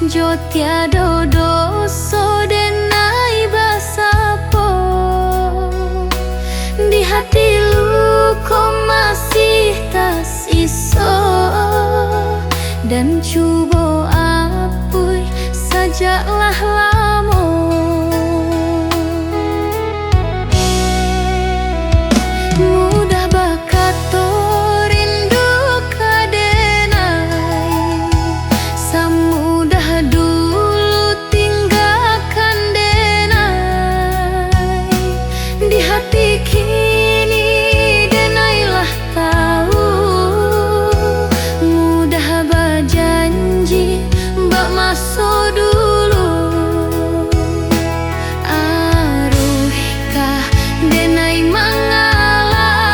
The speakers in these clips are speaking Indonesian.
Jo tiado doso denai basapo. Di hati luko masih tasiso. Dan cubo apui sajalah lamo. Mudah bakato rindu kadenai. Samudah dulu tinggalkan denai. Di hati kini denailah tahu. Mudah berjanji bak masuk dulu. Aruhkah denai mengalah.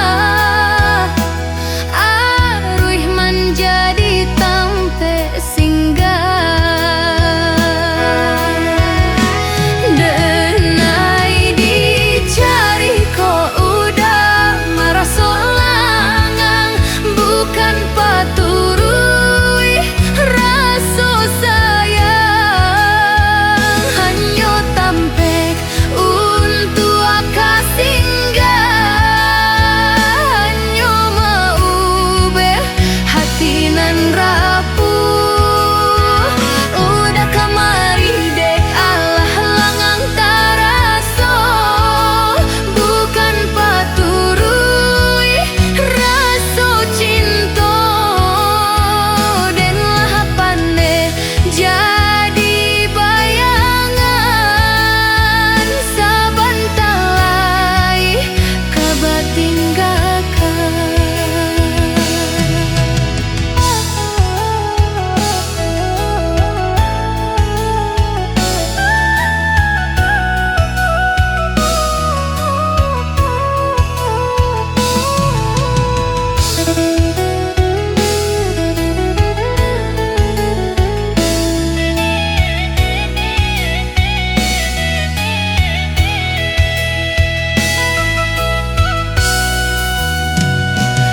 Aruh menjadi tampe singgah. Denai dicari kok udah merasa langang. Bukan paturui rasa sayang. Hanya tampek untuk akak singgah. Hanya maube hati nan rapuh. Udah kamari dek Allah langang taraso. Bukan paturui rasa cinta. Dan lah pandai jadi bayangan. Sabantar lai kabar tinggalkan.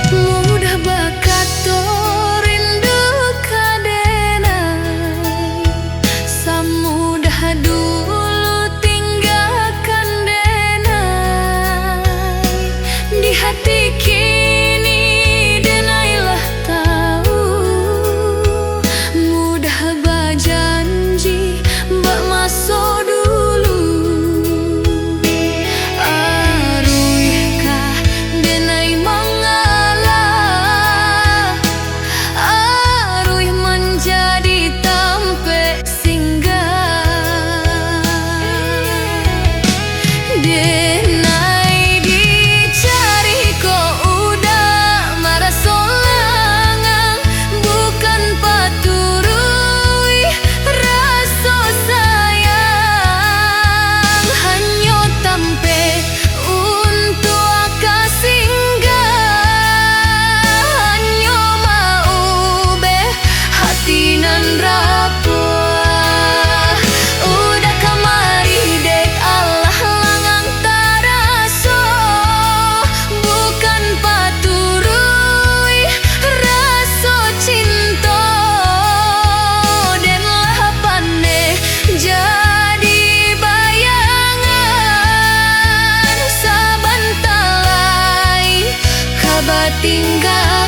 Mudah bakato rindu kadenai. Samudah dulu tinggalkan denai. Di hati kini denailah tahu. Mudah berjanji bak masuk dulu. Aruhkah denai mengalah. Aruh menjadi tampe singgah. Denai dicari kok udah merasa langang. Bukan paturui rasa sayang. Hanya tampe untuk akak singgah. Hanya maube hati nan rapuh. Udah kamari dek Allah langang taraso. Bukan paturui rasa cinta. Dan lah pandai jadi bayangan. Sabantar lai kabar tinggal.